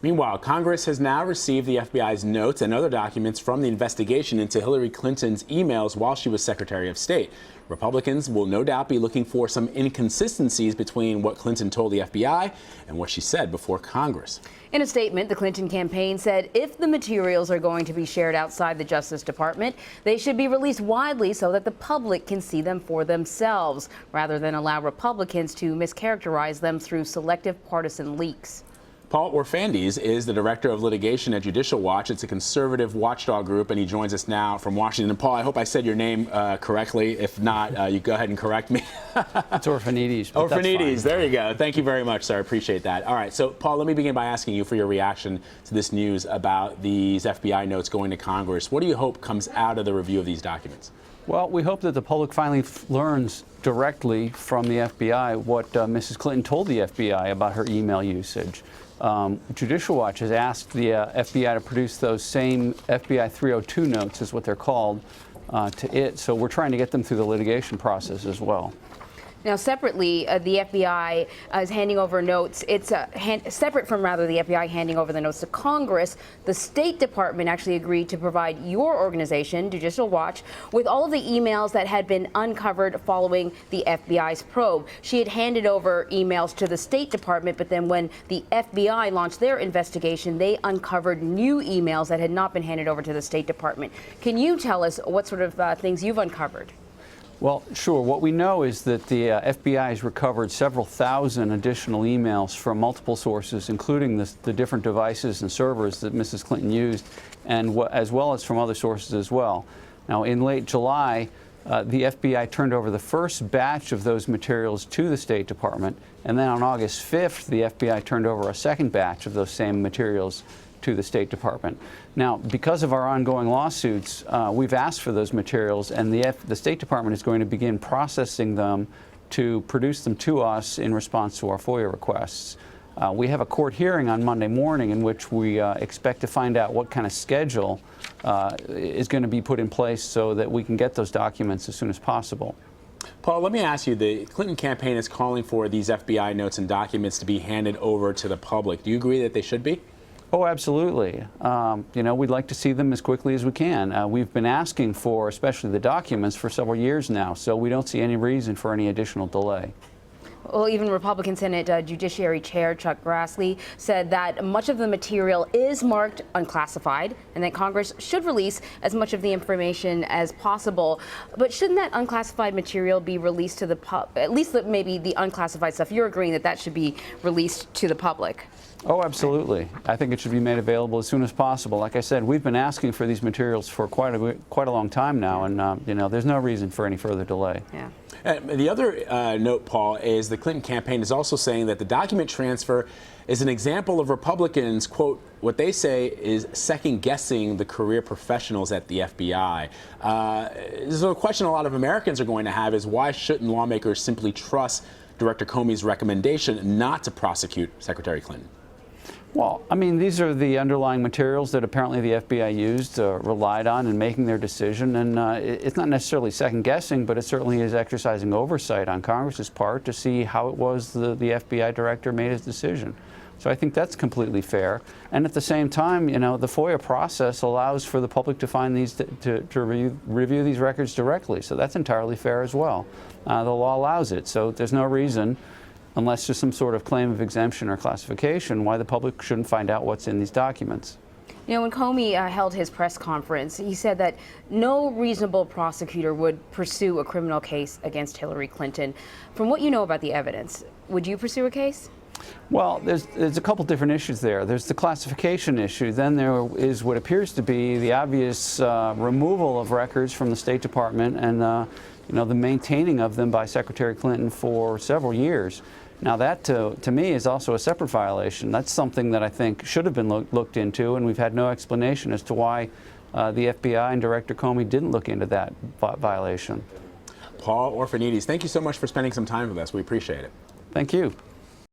Meanwhile, Congress has now received the FBI's notes and other documents from the investigation into Hillary Clinton's emails while she was Secretary of State. Republicans will no doubt be looking for some inconsistencies between what Clinton told the FBI and what she said before Congress. In a statement, the Clinton campaign said if the materials are going to be shared outside the Justice Department, they should be released widely so that the public can see them for themselves, rather than allow Republicans to mischaracterize them through selective partisan leaks. Paul Orfandes is the director of litigation at Judicial Watch. It's a conservative watchdog group, and he joins us now from Washington. And Paul, I hope I said your name correctly. If not, you go ahead and correct me. It's Orfandes. Orfandes, there you go. Thank you very much, sir. I appreciate that. All right, so Paul, let me begin by asking you for your reaction to this news about these FBI notes going to Congress. What do you hope comes out of the review of these documents? Well, we hope that the public finally learns directly from the FBI what Mrs. Clinton told the FBI about her email usage. Judicial Watch has asked the FBI to produce those same FBI 302 notes, is what they're called, to it. So we're trying to get them through the litigation process as well. Now, separately, the FBI is handing over notes. It's separate from, rather, the FBI handing over the notes to Congress. The State Department actually agreed to provide your organization, Judicial Watch, with all of the emails that had been uncovered following the FBI's probe. She had handed over emails to the State Department, but then when the FBI launched their investigation, they uncovered new emails that had not been handed over to the State Department. Can you tell us what sort of things you've uncovered? Well, sure. What we know is that the FBI has recovered several thousand additional emails from multiple sources, including the different devices and servers that Mrs. Clinton used, and as well as from other sources as well. Now, in late July, the FBI turned over the first batch of those materials to the State Department, and then on August 5th, the FBI turned over a second batch of those same materials to the State Department. Now, because of our ongoing lawsuits, we've asked for those materials, and the State Department is going to begin processing them to produce them to us in response to our FOIA requests. We have a court hearing on Monday morning in which we expect to find out what kind of schedule is going to be put in place so that we can get those documents as soon as possible. Paul, let me ask you, the Clinton campaign is calling for these FBI notes and documents to be handed over to the public. Do you agree that they should be? Oh, absolutely. We'd like to see them as quickly as we can. We've been asking for, especially the documents, for several years now, so we don't see any reason for any additional delay. Well, even Republican Senate Judiciary Chair Chuck Grassley said that much of the material is marked unclassified and that Congress should release as much of the information as possible. But shouldn't that unclassified material be released to the public? At least maybe the unclassified stuff. You're agreeing that that should be released to the public? Oh, absolutely. I think it should be made available as soon as possible. Like I said, we've been asking for these materials for quite a long time now, and there's no reason for any further delay. Yeah. The other note, Paul, is the Clinton campaign is also saying that the document transfer is an example of Republicans, quote, what they say is second-guessing the career professionals at the FBI. So a question a lot of Americans are going to have is why shouldn't lawmakers simply trust Director Comey's recommendation not to prosecute Secretary Clinton? Well, I mean, these are the underlying materials that apparently the FBI used, relied on in making their decision, and it's not necessarily second-guessing, but it certainly is exercising oversight on Congress's part to see how it was the FBI director made his decision. So I think that's completely fair. And at the same time, the FOIA process allows for the public to find these, to review these records directly. So that's entirely fair as well. The law allows it. So there's no reason, unless there's some sort of claim of exemption or classification, why the public shouldn't find out what's in these documents. When Comey held his press conference, he said that no reasonable prosecutor would pursue a criminal case against Hillary Clinton. From what you know about the evidence, would you pursue a case? Well, there's a couple different issues there. There's the classification issue. Then there is what appears to be the obvious removal of records from the State Department and the maintaining of them by Secretary Clinton for several years. Now that, to me, is also a separate violation. That's something that I think should have been looked into, and we've had no explanation as to why the FBI and Director Comey didn't look into that violation. Paul Orfandes, thank you so much for spending some time with us. We appreciate it. Thank you.